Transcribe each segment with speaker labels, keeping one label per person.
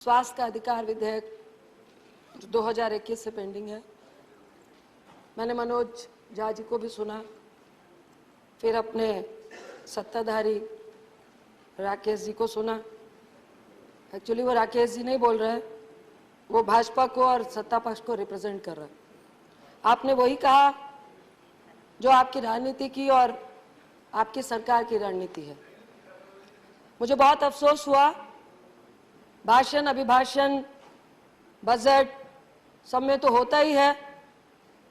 Speaker 1: स्वास्थ्य का अधिकार विधेयक 2021 से पेंडिंग है। मैंने मनोज झा जी को भी सुना, फिर अपने सत्ताधारी राकेश जी को सुना। एक्चुअली वो राकेश जी नहीं बोल रहे हैं, वो भाजपा को और सत्ता पक्ष को रिप्रेजेंट कर रहा है। आपने वही कहा जो आपकी राजनीति की और आपकी सरकार की रणनीति है। मुझे बहुत अफसोस हुआ, भाषण, अभिभाषण, बजट सब में तो होता ही है,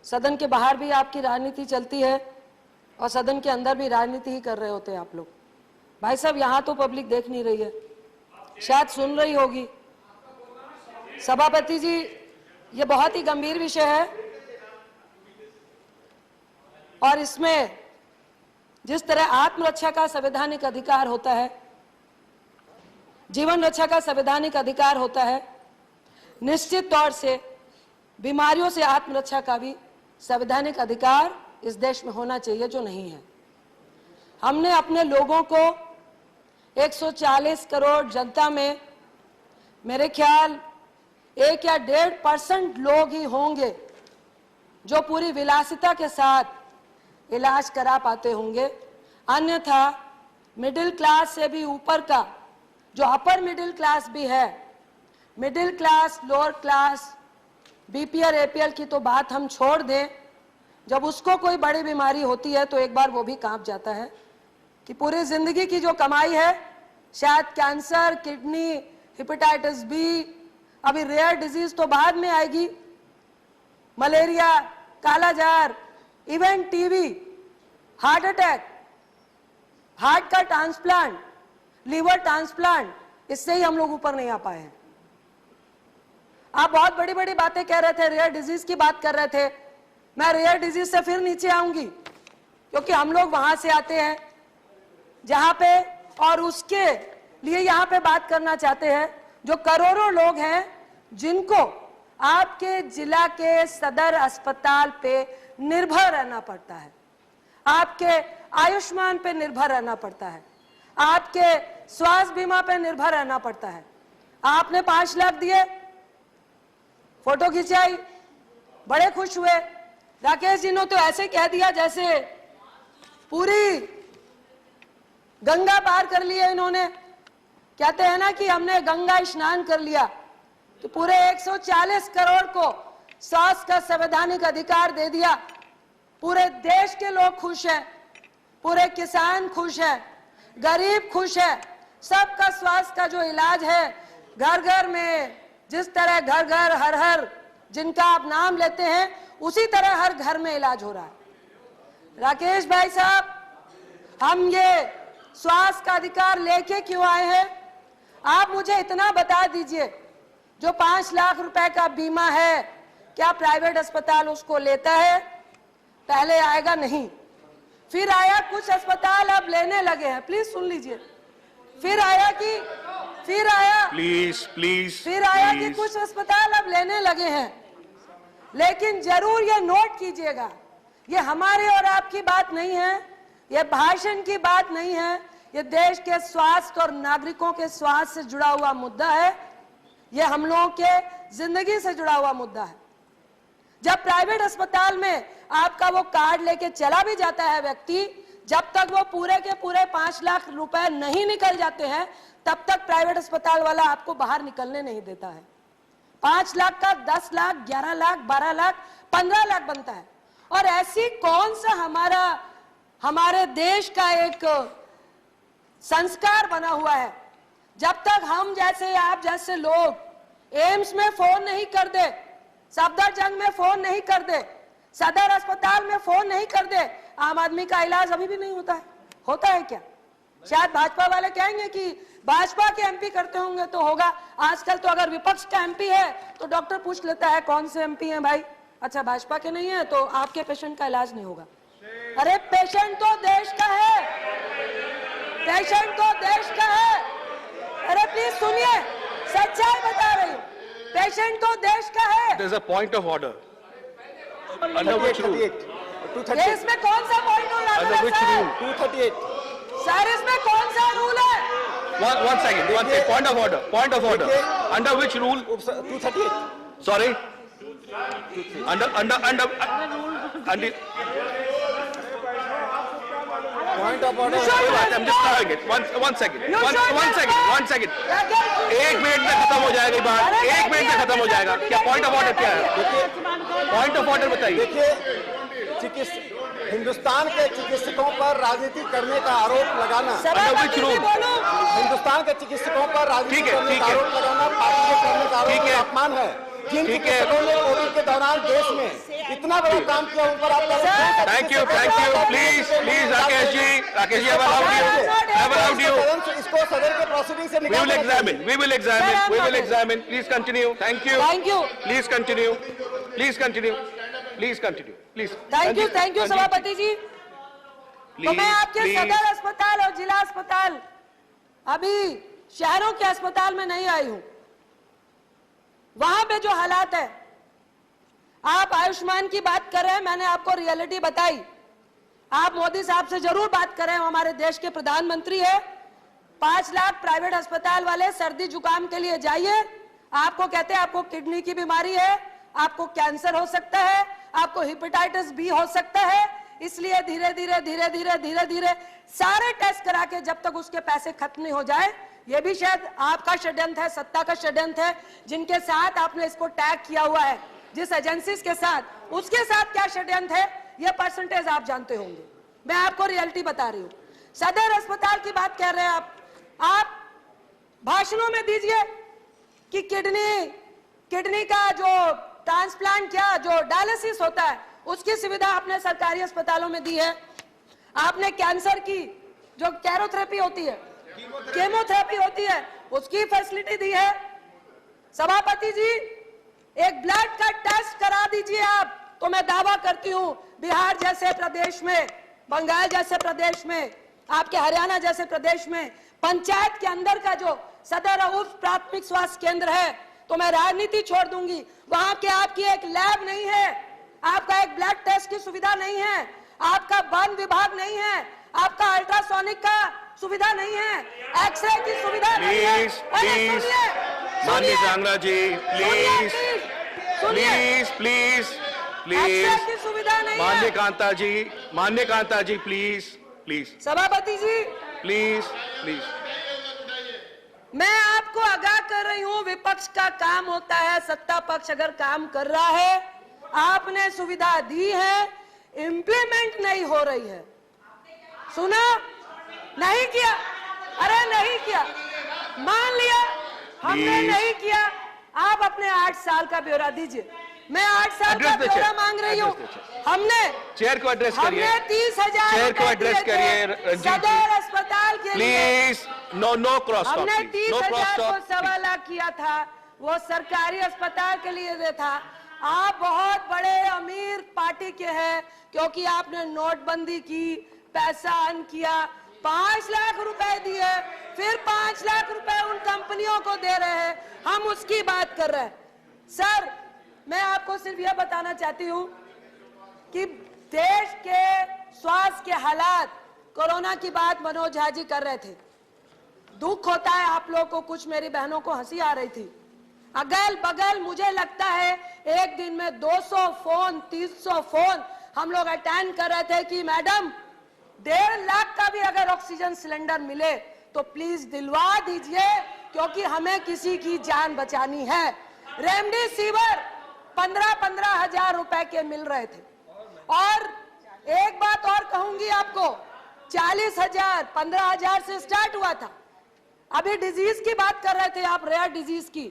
Speaker 1: सदन के बाहर भी आपकी राजनीति चलती है और सदन के अंदर भी राजनीति ही कर रहे होते हैं आप लोग। भाई साहब, यहाँ तो पब्लिक देख नहीं रही है, शायद सुन रही होगी। सभापति जी, ये बहुत ही गंभीर विषय है और इसमें जिस तरह आत्मरक्षा का संवैधानिक अधिकार होता है, जीवन रक्षा का संवैधानिक अधिकार होता है, निश्चित तौर से बीमारियों से आत्मरक्षा का भी संवैधानिक अधिकार इस देश में होना चाहिए, जो नहीं है। हमने अपने लोगों को 140 करोड़ जनता में मेरे ख्याल 1 या 1.5% लोग ही होंगे जो पूरी विलासिता के साथ इलाज करा पाते होंगे। अन्यथा मिडिल क्लास से भी ऊपर का जो अपर मिडिल क्लास भी है, middle class, lower class, BPL, APL की तो बात हम छोड़ दें, जब उसको कोई बड़ी बीमारी होती है तो एक बार वो भी कांप जाता है कि पूरी जिंदगी की जो कमाई है, शायद कैंसर, किडनी, हेपेटाइटिस बी, अभी रेयर डिजीज तो बाद में आएगी, मलेरिया, कालाजार, even TB, heart attack, heart का ट्रांसप्लांट, लीवर ट्रांसप्लांट, इससे ही हम लोग ऊपर नहीं आ पाए हैं। आप बहुत बड़ी बड़ी बातें कह रहे थे, रेयर डिजीज की बात कर रहे थे। मैं रेयर डिजीज से फिर नीचे आऊंगी, क्योंकि हम लोग वहां से आते हैं जहां पे, और उसके लिए यहां पे बात करना चाहते हैं जो करोड़ों लोग हैं जिनको आपके जिला के सदर अस्पताल पे निर्भर रहना पड़ता है, आपके आयुष्मान पे निर्भर रहना पड़ता है, आपके स्वास्थ्य बीमा पे निर्भर रहना पड़ता है। आपने 5 लाख दिए, फोटो खिंचाई, बड़े खुश हुए। राकेश जी ने तो ऐसे कह दिया जैसे पूरी गंगा पार कर लिया इन्होंने। कहते हैं ना कि हमने गंगा स्नान कर लिया। तो पूरे 140 करोड़ को स्वास्थ्य का संवैधानिक अधिकार दे दिया। पूरे देश के लोग खुश हैं, पूरे किसान खुश हैं, गरीब खुश है। सबका स्वास्थ्य का जो इलाज है, घर घर में, जिस तरह घर घर हर हर जिनका आप नाम लेते हैं, उसी तरह हर घर में इलाज हो रहा है। राकेश भाई साहब, हम ये स्वास्थ्य का अधिकार लेके क्यों आए हैं? आप मुझे इतना बता दीजिए, जो 5 लाख रुपए का बीमा है, क्या प्राइवेट अस्पताल उसको लेता है? पहले आएगा नहीं, फिर आया कुछ अस्पताल अब लेने लगे हैं। प्लीज सुन लीजिए। फिर आया कि कुछ अस्पताल अब लेने लगे हैं। लेकिन जरूर ये नोट कीजिएगा, ये हमारे और आपकी बात नहीं है, ये भाषण की बात नहीं है, ये देश के स्वास्थ्य और नागरिकों के स्वास्थ्य से जुड़ा हुआ मुद्दा है। ये हम लोगों के जिंदगी से जुड़ा हुआ मुद्दा है। जब प्राइवेट अस्पताल में आपका वो कार्ड लेके चला भी जाता है व्यक्ति, जब तक वो पूरे के पूरे 5 लाख रुपए नहीं निकल जाते हैं, तब तक प्राइवेट अस्पताल वाला आपको बाहर निकलने नहीं देता है। 5 लाख का 10 लाख, 11 लाख, 12 लाख, 15 लाख बनता है। और ऐसी कौन सा हमारे देश का एक संस्कार बना हुआ है, जब तक हम जैसे, आप जैसे लोग एम्स में फोन नहीं कर दे, सफदरजंग में फोन नहीं कर दे, सदर अस्पताल में फोन नहीं कर दे, आम आदमी का इलाज अभी भी नहीं होता है। होता है क्या? शायद भाजपा वाले कहेंगे कि भाजपा के एमपी करते होंगे तो होगा। आजकल तो अगर विपक्ष का एमपी है तो डॉक्टर पूछ लेता है कौन से एमपी हैं भाई? अच्छा, भाजपा के नहीं है तो आपके पेशेंट का इलाज नहीं होगा। अरे पेशेंट तो देश का है, पेशेंट तो देश का है। अरे प्लीज सुनिए, सच्चाई बता रही हूँ, पेशेंट तो देश का है।
Speaker 2: There's a point of order.
Speaker 3: Under which rule? 238.
Speaker 1: इसमें कौन सा पॉइंट हो रहा है?
Speaker 2: Under which rule?
Speaker 3: 238.
Speaker 1: सर, इसमें कौन सा रूल है?
Speaker 2: One second. Point of order.
Speaker 3: Under which rule?
Speaker 2: 238.
Speaker 3: Sorry. Under.
Speaker 2: Point of order.
Speaker 3: कोई बात नहीं, I'm just trying it. One second.
Speaker 1: You
Speaker 3: One
Speaker 1: should
Speaker 3: second.
Speaker 1: not.
Speaker 3: 1 minute में खत्म हो जाएगा ये बात. 1 मिनट में खत्म हो जाएगा. क्या पॉइंट ऑफ ऑर्डर क्या है? पॉइंट ऑफ ऑर्डर बताइए.
Speaker 2: देखिए, हिंदुस्तान के चिकित्सकों पर राजनीति करने का आरोप लगाना,
Speaker 1: सभापति जी बोलो।
Speaker 2: हिंदुस्तान के चिकित्सकों पर राजनीति
Speaker 3: ठीक है,
Speaker 2: करने
Speaker 3: ठीक
Speaker 2: का
Speaker 3: है।
Speaker 2: आरोप लगाना पार्टी के करने का
Speaker 3: ठीक
Speaker 2: आरोप
Speaker 3: है।
Speaker 2: अपमान है। जिन
Speaker 3: ठीक है।
Speaker 2: चिकित्सकों ने कोविड के दौरान देश में इतना बड़ा काम किया, उन पर आप
Speaker 3: Thank you. Please, Rakesh ji, I've allowed you.
Speaker 2: इसको सदन के प्रोसीडिंग से
Speaker 3: We
Speaker 2: निकालना
Speaker 3: will examine. We will examine. Please continue. Thank you.
Speaker 1: Thank you.
Speaker 3: Please continue. Please continue. Please continue. Please.
Speaker 1: Thank you सभापति जी। तो मैं आपके
Speaker 3: Please.
Speaker 1: सदर अस्पताल और जिला अस्पताल, अभी शहरों के अस्पताल में नहीं आई हूं। वहां पे जो हालात है, आप आयुष्मान की बात कर रहे हैं, मैंने आपको रियलिटी बताई। आप मोदी साहब से जरूर बात करें, हमारे देश के प्रधानमंत्री है। 5 लाख प्राइवेट अस्पताल वाले सर्दी जुकाम के लिए जाइए, आपको कहते हैं आपको किडनी की बीमारी है, आपको कैंसर हो सकता है, आपको हेपेटाइटिस बी हो सकता है, इसलिए धीरे धीरे सारे टेस्ट करा के जब तक उसके पैसे खत्म नहीं हो जाए, ये भी शायद आपका षड्यंत्र है, सत्ता का षड्यंत्र है, जिनके साथ आपने इसको टैग किया हुआ है, जिस एजेंसीज के साथ, उसके साथ क्या षड्यंत्र है, ये परसेंटेज आप जानते होंगे। मैं आपको रियलिटी बता रही हूं। सदर अस्पताल की बात कर रहे हैं आप भाषणों में दीजिए कि किडनी का जो ट्रांसप्लांट क्या, जो डायलिसिस होता है, उसकी सुविधा आपने सरकारी अस्पतालों में दी है। आपने कैंसर की जो कैरोथेरेपी होती है, केमोथेरेपी होती है, उसकी फैसिलिटी दी है। सभापति जी, एक ब्लड का टेस्ट करा दीजिए आप, तो मैं दावा करती हूं बिहार जैसे प्रदेश में, बंगाल जैसे प्रदेश में, आपके हरियाणा जैसे प्रदेश में, पंचायत के अंदर का जो सदर और उप प्राथमिक स्वास्थ्य केंद्र है, तो मैं राजनीति छोड़ दूंगी। वहां के आपकी एक लैब नहीं है, आपका एक ब्लड टेस्ट की सुविधा नहीं है, आपका वन विभाग नहीं है, आपका अल्ट्रासोनिक का सुविधा नहीं है, एक्सरे की सुविधा नहीं है।
Speaker 3: प्लीज माननीय सांगरा जी, प्लीज
Speaker 1: एक्सरे की सुविधा नहीं
Speaker 3: माननीय
Speaker 1: है।
Speaker 3: कांता जी प्लीज
Speaker 1: सभापति जी,
Speaker 3: प्लीज
Speaker 1: मैं आपको आगाह कर रही हूं, विपक्ष का काम होता है, सत्ता पक्ष अगर काम कर रहा है, आपने सुविधा दी है, इंप्लीमेंट नहीं हो रही है। सुना? नहीं किया, अरे नहीं किया, मान लिया हमने नहीं किया। आप अपने 8 साल का ब्यौरा दीजिए। मैं 8 साल का ब्यौरा मांग रही हूँ। हमने
Speaker 3: चेयर को एड्रेस करिए,
Speaker 1: हमने 30,000
Speaker 3: चेयर को एड्रेस करिए
Speaker 1: सदर अस्पताल के लिए।
Speaker 3: प्लीज नो क्रॉस टॉक,
Speaker 1: हमने 30,000 को
Speaker 3: प्लीज।
Speaker 1: 1.25 लाख किया था, वो सरकारी अस्पताल के लिए दे था। आप बहुत बड़े अमीर पार्टी के हैं, क्योंकि आपने नोटबंदी की, पैसा अन किया, 5 लाख रुपए दिए, फिर 5 लाख रुपए उन कंपनियों को दे रहे हैं। हम उसकी बात कर रहे हैं। सर, मैं आपको सिर्फ यह बताना चाहती हूं कि देश के स्वास्थ्य के हालात, कोरोना की बात मनोज झा जी कर रहे थे। दुख होता है आप लोगों को, कुछ मेरी बहनों को हंसी आ रही थी। अगल बगल मुझे लगता है एक दिन में 200 फोन, 300 फोन हम लोग अटेंड कर रहे थे कि मैडम 1.5 लाख का भी अगर ऑक्सीजन सिलेंडर मिले तो प्लीज दिलवा दीजिए, क्योंकि हमें किसी की जान बचानी है। रेमडेसिविर 15-15 हजार रुपए के मिल रहे थे। और एक बात और कहूंगी आपको, 40,000, 15,000 से स्टार्ट हुआ था। अभी डिजीज की बात कर रहे थे आप, रेयर डिजीज की,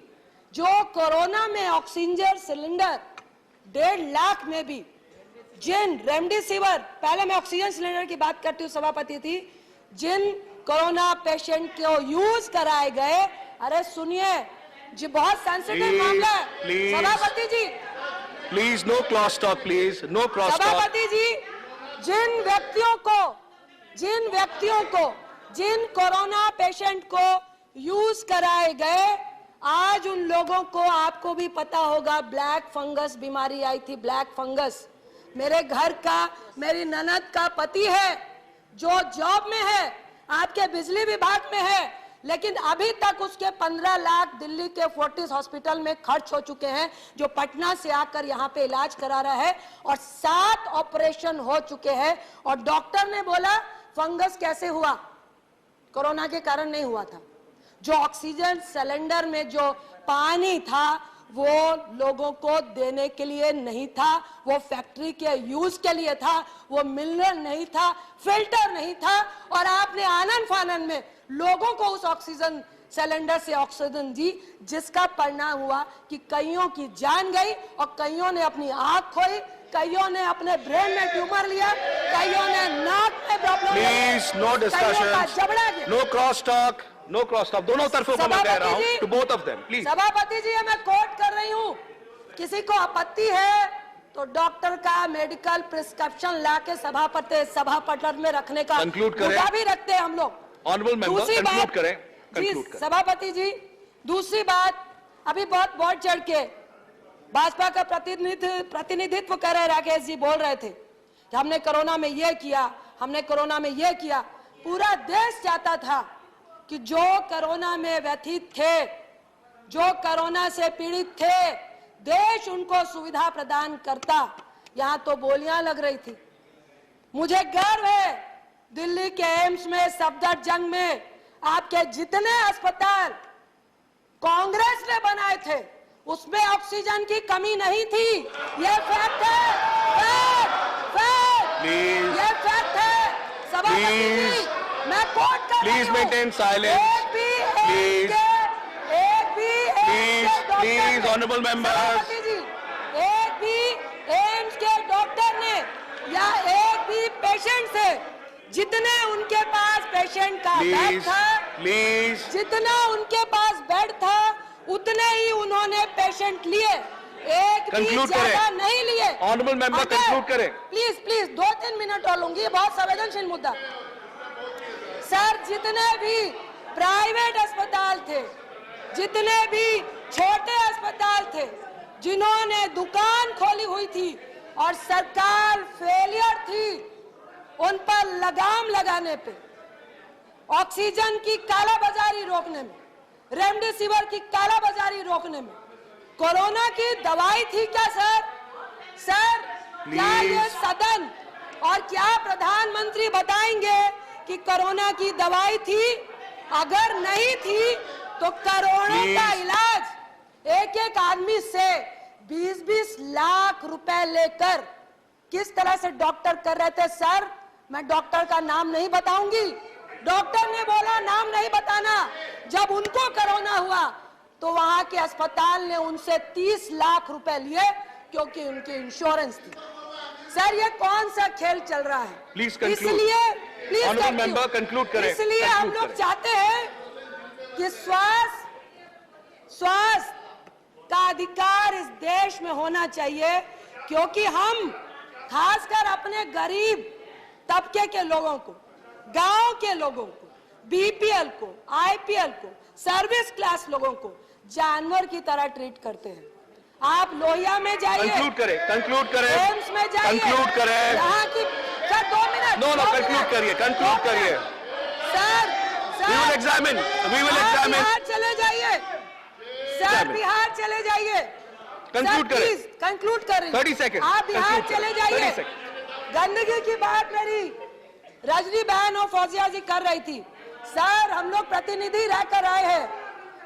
Speaker 1: जो कोरोना में ऑक्सीजन सिलेंडर 1.5 लाख में भी, जिन रेमडेसिविर, पहले मैं ऑक्सीजन सिलेंडर की बात करती हूँ सभापति थी, जिन कोरोना पेशेंट को यूज कराए गए, अरे सुनिए जी, बहुत सेंसिटिव मामला है सभापति जी,
Speaker 3: please no cross talk, please no cross talk.
Speaker 1: सभापति जी, जिन व्यक्तियों को जिन कोरोना पेशेंट को यूज कराए गए, आज उन लोगों को, आपको भी पता होगा, ब्लैक फंगस बीमारी आई थी, ब्लैक फंगस। मेरे घर का, मेरी ननद का पति है जो जॉब में है, आपके बिजली विभाग में है, लेकिन अभी तक उसके 15 लाख दिल्ली के फोर्टिस हॉस्पिटल में खर्च हो चुके हैं, जो पटना से आकर यहाँ पे इलाज करा रहा है, और 7 ऑपरेशन हो चुके हैं। और डॉक्टर ने बोला फंगस कैसे हुआ, कोरोना के कारण नहीं हुआ था। जो ऑक्सीजन सिलेंडर में जो पानी था वो लोगों को देने के लिए नहीं था, वो फैक्ट्री के यूज के लिए था, वो मिनरल नहीं था, फिल्टर नहीं था। और आपने आनन फानन में लोगों को उस ऑक्सीजन सिलेंडर से ऑक्सीजन दी, जिसका परिणाम हुआ कि कईयों की जान गई और कईयों ने अपनी आंख खोई, कईयों ने अपने ब्रेन में ट्यूमर लिया, कईयों ने नाक में प्रॉब्लम,
Speaker 3: प्लीज नो डिस्कशन,
Speaker 1: जबड़ा गया।
Speaker 3: No cross talk, no cross talk. दोनों तरफों को मैं कह रहा हूं, to both of them please.
Speaker 1: सभापति जी, मैं कोट कर रही हूं, किसी को आपत्ति है तो डॉक्टर का मेडिकल प्रिस्क्रिप्शन लाके सभापति में रखने का
Speaker 3: कंक्लूड करें,
Speaker 1: भी रखते हैं हम लोग।
Speaker 3: ऑनरेबल मेंबर कंक्लूड करें,
Speaker 1: जी सभापति जी, दूसरी बात, अभी बहुत बढ़ चढ़ के भाजपा का प्रतिनिधित्व कर रहे राकेश जी बोल रहे थे कि हमने कोरोना में ये किया, हमने कोरोना में ये किया। पूरा देश चाहता था कि जो कोरोना में व्यथित थे, जो कोरोना से पीड़ित थे, देश उनको सुविधा प्रदान करता। यहां तो बोलियां लग रही थी। मुझे गर्व है दिल्ली के एम्स में सफदरजंग में आपके जितने अस्पताल कांग्रेस ने बनाए थे उसमें ऑक्सीजन की कमी नहीं थी। ये फैक्ट है, फैक्ट, ये फैक्ट है। सभापति जी, मैं कोट कर रही हूं,
Speaker 3: please maintain silence, please please honourable members.
Speaker 1: एक भी एम्स के डॉक्टर ने या एक भी पेशेंट से, जितने उनके पास पेशेंट का बेड था,
Speaker 3: प्लीज
Speaker 1: जितना उनके पास बेड था उतने ही उन्होंने पेशेंट लिए, एक भी ज्यादा नहीं लिए।
Speaker 3: ऑनरेबल मेंबर कंक्लूड करें
Speaker 1: प्लीज, प्लीज 2-3 मिनट और लूंगी, ये बहुत संवेदनशील मुद्दा। सर, जितने भी प्राइवेट अस्पताल थे, जितने भी छोटे अस्पताल थे, जिन्होंने दुकान खोली हुई थी और सरकार फेलियर थी उन पर लगाम लगाने पे, ऑक्सीजन की कालाबाजारी रोकने में, रेमडेसिविर की कालाबाजारी रोकने में, कोरोना की दवाई थी क्या सर? सर, क्या ये सदन और क्या प्रधानमंत्री बताएंगे कि कोरोना की दवाई थी? अगर नहीं थी तो करोड़ों का इलाज एक एक आदमी से 20-20 लाख रुपए लेकर किस तरह से डॉक्टर कर रहे थे। सर, मैं डॉक्टर का नाम नहीं बताऊंगी, डॉक्टर ने बोला नाम नहीं बताना। जब उनको कोरोना हुआ तो वहां के अस्पताल ने उनसे 30 लाख रुपए लिए क्योंकि उनकी इंश्योरेंस थी। सर, ये कौन सा खेल चल रहा है? इसलिए
Speaker 3: ऑनरेबल मेंबर कंक्लूड करें।
Speaker 1: इसलिए हम लोग चाहते हैं कि स्वास्थ्य का अधिकार इस देश में होना चाहिए, क्योंकि हम खासकर अपने गरीब तबके के लोगों को, गांव के लोगों को, बीपीएल को, आईपीएल को, सर्विस क्लास लोगों को जानवर की तरह ट्रीट करते हैं। आप लोहिया में जाइए,
Speaker 3: कंक्लूड करें,
Speaker 1: एम्स में जाइए,
Speaker 3: कंक्लूड करें।
Speaker 1: यहाँ की सर 2 मिनट,
Speaker 3: नो कंक्लूड करिए।
Speaker 1: Sir,
Speaker 3: We will examine.
Speaker 1: Bihar चले जाइए सर, बिहार चले जाइए।
Speaker 3: कंक्लूड करें,
Speaker 1: कंक्लूड करें,
Speaker 3: 30 सेकंड।
Speaker 1: आप बिहार चले जाइए। गंदगी की बात मेरी रजनी बहन और फौजिया जी कर रही थी। सर, हम लोग प्रतिनिधि रहकर आए हैं,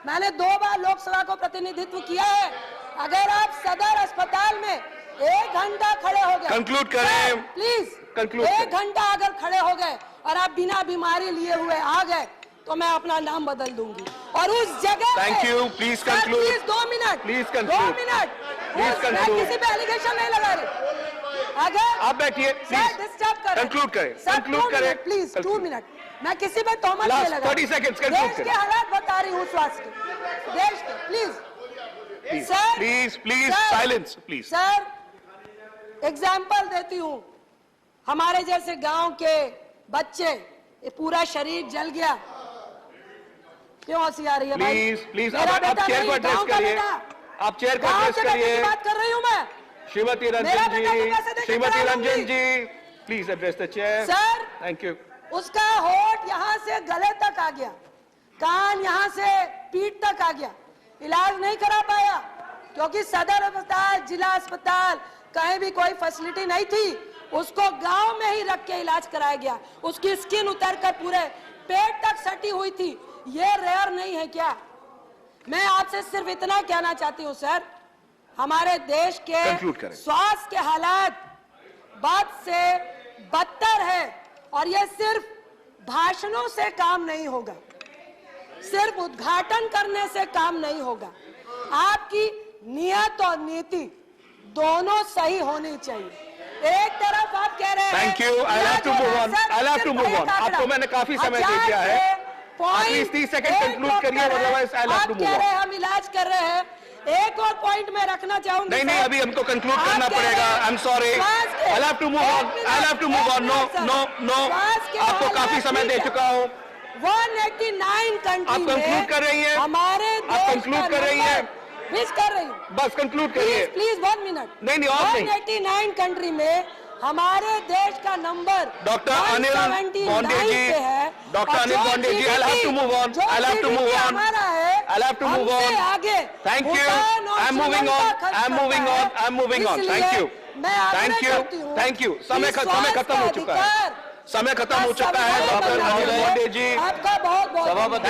Speaker 1: मैंने 2 बार लोकसभा को प्रतिनिधित्व किया है। अगर आप सदर अस्पताल में 1 घंटा खड़े हो गए,
Speaker 3: कंक्लूड करें
Speaker 1: प्लीज,
Speaker 3: कंक्लूड
Speaker 1: 1 घंटा अगर खड़े हो गए और आप बिना बीमारी लिए हुए आ गए तो मैं अपना नाम बदल दूंगी। और उस जगह
Speaker 3: thank you, please conclude,
Speaker 1: please 2 minute,
Speaker 3: please
Speaker 1: 2
Speaker 3: conclude,
Speaker 1: minute,
Speaker 3: please
Speaker 1: मैं
Speaker 3: कंक्लूड।
Speaker 1: किसी पे एलिगेशन नहीं लगा रही। अगर
Speaker 3: आप बैठिए, प्लीज
Speaker 1: डिस्टर्ब कर,
Speaker 3: कंक्लूड करें,
Speaker 1: प्लीज 2 मिनट, मैं किसी पे तोहमत नहीं लगा।
Speaker 3: 30 सेकंड्स कंक्लूड
Speaker 1: देश
Speaker 3: करें।
Speaker 1: के हालात बता रही हूँ, स्वास्थ्य के, देश के। Please sir,
Speaker 3: please silence, please.
Speaker 1: Sir, example देती हूँ, हमारे जैसे गांव के बच्चे, ये पूरा शरीर जल गया, क्यों हंसी आ रही है भाई?
Speaker 3: प्लीज आप चेयर को एड्रेस करिए, आप चेयर को एड्रेस करिए।
Speaker 1: बात कर रही हूँ मैं,
Speaker 3: Shrimati Ranjan ji, please address the chair.
Speaker 1: Sir,
Speaker 3: thank you.
Speaker 1: उसका होठ यहाँ से गले तक आ गया, कान यहां से पीठ तक आ गया, इलाज नहीं करा पाया क्योंकि सदर अस्पताल, जिला अस्पताल कहीं भी कोई फैसिलिटी नहीं थी। उसको गांव में ही रख के इलाज कराया गया। उसकी स्किन उतरकर पूरे पेट तक सटी हुई थी। ये रेयर नहीं है क्या? मैं आपसे सिर्फ इतना कहना चाहती हूं सर, हमारे देश के स्वास्थ्य के हालात बद से बदतर है और ये सिर्फ भाषणों से काम नहीं होगा, सिर्फ उद्घाटन करने से काम नहीं होगा। आपकी नियत और नीति दोनों सही होनी चाहिए। एक तरफ आप कह रहे हैं
Speaker 3: thank you, I have to move on, I have to move on. आपको मैंने काफी समय दे दिया है, प्लीज 30 सेकंड कंक्लूड करिए, otherwise I have to move on.
Speaker 1: हम इलाज कर रहे हैं, एक और पॉइंट में रखना चाहूंगी।
Speaker 3: नहीं नहीं, अभी हमको कंक्लूड करना पड़ेगा। I am sorry, I have to move on, I have to move on. No no no, आपको काफी समय दे चुका हूं।
Speaker 1: 189 कंट्री
Speaker 3: आप कंक्लूड कर रही हैं,
Speaker 1: हमारे
Speaker 3: आप कंक्लूड कर रही हैं,
Speaker 1: प्लीज कर रही हूँ,
Speaker 3: बस कंक्लूड करिए
Speaker 1: प्लीज 1 मिनट।
Speaker 3: नहीं नहीं, और नहीं।
Speaker 1: 189 कंट्री में हमारे देश का number
Speaker 3: doctor Anil Bonde ji, doctor Anil Bonde ji, I have to move on, I have to move on, I have to move on.
Speaker 1: आगे
Speaker 3: thank you, I am moving on, I am moving on, I am moving on. Thank you, thank you, thank you. समय खत्म हो चुका है, समय खत्म हो चुका है। डॉक्टर अनिल बॉन्डे जी,
Speaker 1: आपका बहुत बहुत